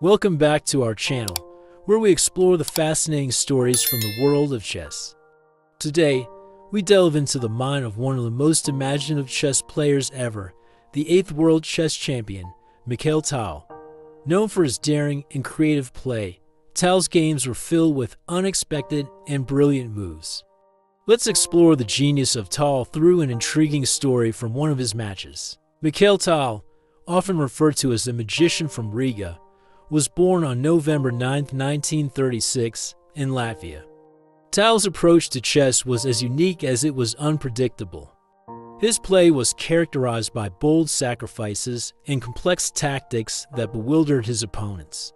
Welcome back to our channel, where we explore the fascinating stories from the world of chess. Today, we delve into the mind of one of the most imaginative chess players ever, the 8th world chess champion, Mikhail Tal. Known for his daring and creative play, Tal's games were filled with unexpected and brilliant moves. Let's explore the genius of Tal through an intriguing story from one of his matches. Mikhail Tal, often referred to as the magician from Riga, was born on November 9, 1936, in Latvia. Tal's approach to chess was as unique as it was unpredictable. His play was characterized by bold sacrifices and complex tactics that bewildered his opponents.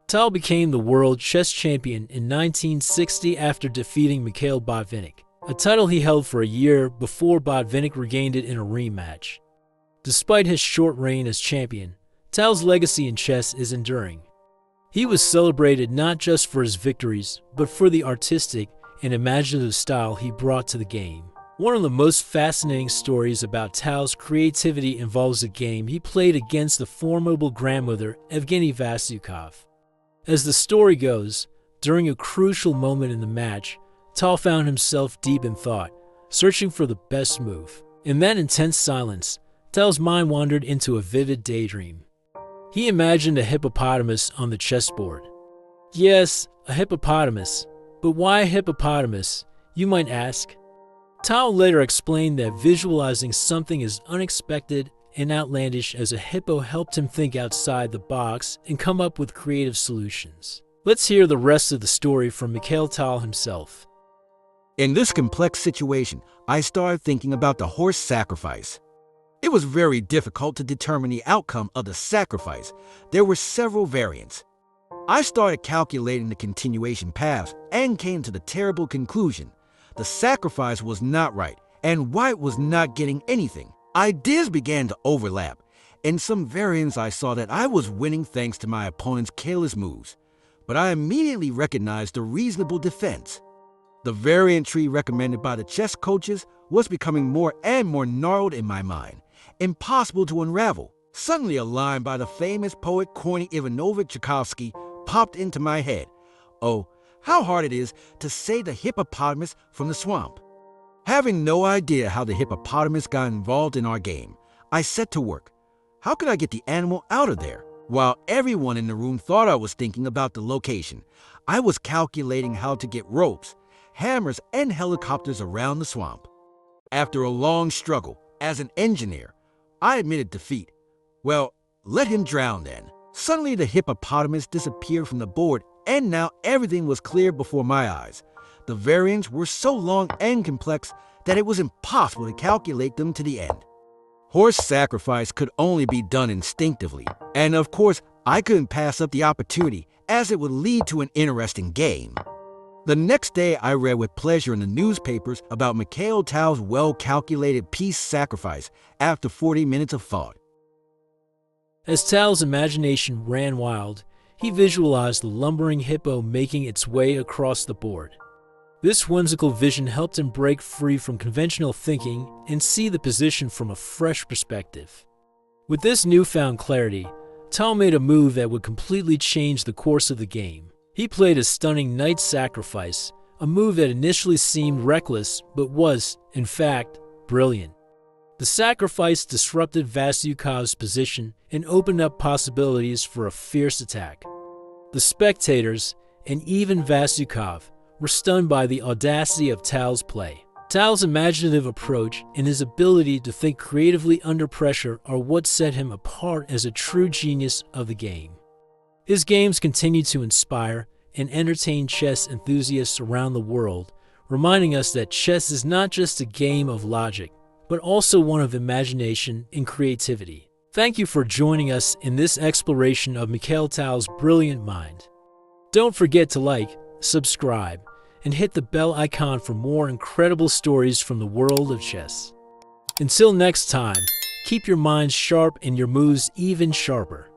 Tal became the world chess champion in 1960 after defeating Mikhail Botvinnik, a title he held for a year before Botvinnik regained it in a rematch. Despite his short reign as champion, Tal's legacy in chess is enduring. He was celebrated not just for his victories, but for the artistic and imaginative style he brought to the game. One of the most fascinating stories about Tal's creativity involves a game he played against the formidable grandmother Evgeny Vasyukov. As the story goes, during a crucial moment in the match, Tal found himself deep in thought, searching for the best move. In that intense silence, Tal's mind wandered into a vivid daydream. He imagined a hippopotamus on the chessboard. Yes, a hippopotamus. But why a hippopotamus, you might ask? Tal later explained that visualizing something as unexpected and outlandish as a hippo helped him think outside the box and come up with creative solutions. Let's hear the rest of the story from Mikhail Tal himself. In this complex situation, I started thinking about the horse sacrifice. It was very difficult to determine the outcome of the sacrifice. There were several variants. I started calculating the continuation paths and came to the terrible conclusion. The sacrifice was not right, and white was not getting anything. Ideas began to overlap. In some variants, I saw that I was winning thanks to my opponent's careless moves, but I immediately recognized the reasonable defense. The variant tree recommended by the chess coaches was becoming more and more gnarled in my mind, impossible to unravel. Suddenly a line by the famous poet Korny Ivanovich Tchaikovsky popped into my head. Oh, how hard it is to save the hippopotamus from the swamp. Having no idea how the hippopotamus got involved in our game, I set to work. How could I get the animal out of there? While everyone in the room thought I was thinking about the location, I was calculating how to get ropes, hammers, and helicopters around the swamp. After a long struggle, as an engineer, I admitted defeat. Well, let him drown then. Suddenly the hippopotamus disappeared from the board, and now everything was clear before my eyes. The variants were so long and complex that it was impossible to calculate them to the end. Horse sacrifice could only be done instinctively, and of course, I couldn't pass up the opportunity as it would lead to an interesting game. The next day, I read with pleasure in the newspapers about Mikhail Tal's well-calculated piece sacrifice after 40 minutes of thought. As Tal's imagination ran wild, he visualized the lumbering hippo making its way across the board. This whimsical vision helped him break free from conventional thinking and see the position from a fresh perspective. With this newfound clarity, Tal made a move that would completely change the course of the game. He played a stunning knight sacrifice, a move that initially seemed reckless but was, in fact, brilliant. The sacrifice disrupted Vasyukov's position and opened up possibilities for a fierce attack. The spectators, and even Vasyukov, were stunned by the audacity of Tal's play. Tal's imaginative approach and his ability to think creatively under pressure are what set him apart as a true genius of the game. His games continue to inspire and entertain chess enthusiasts around the world, reminding us that chess is not just a game of logic, but also one of imagination and creativity. Thank you for joining us in this exploration of Mikhail Tal's brilliant mind. Don't forget to like, subscribe, and hit the bell icon for more incredible stories from the world of chess. Until next time, keep your minds sharp and your moves even sharper.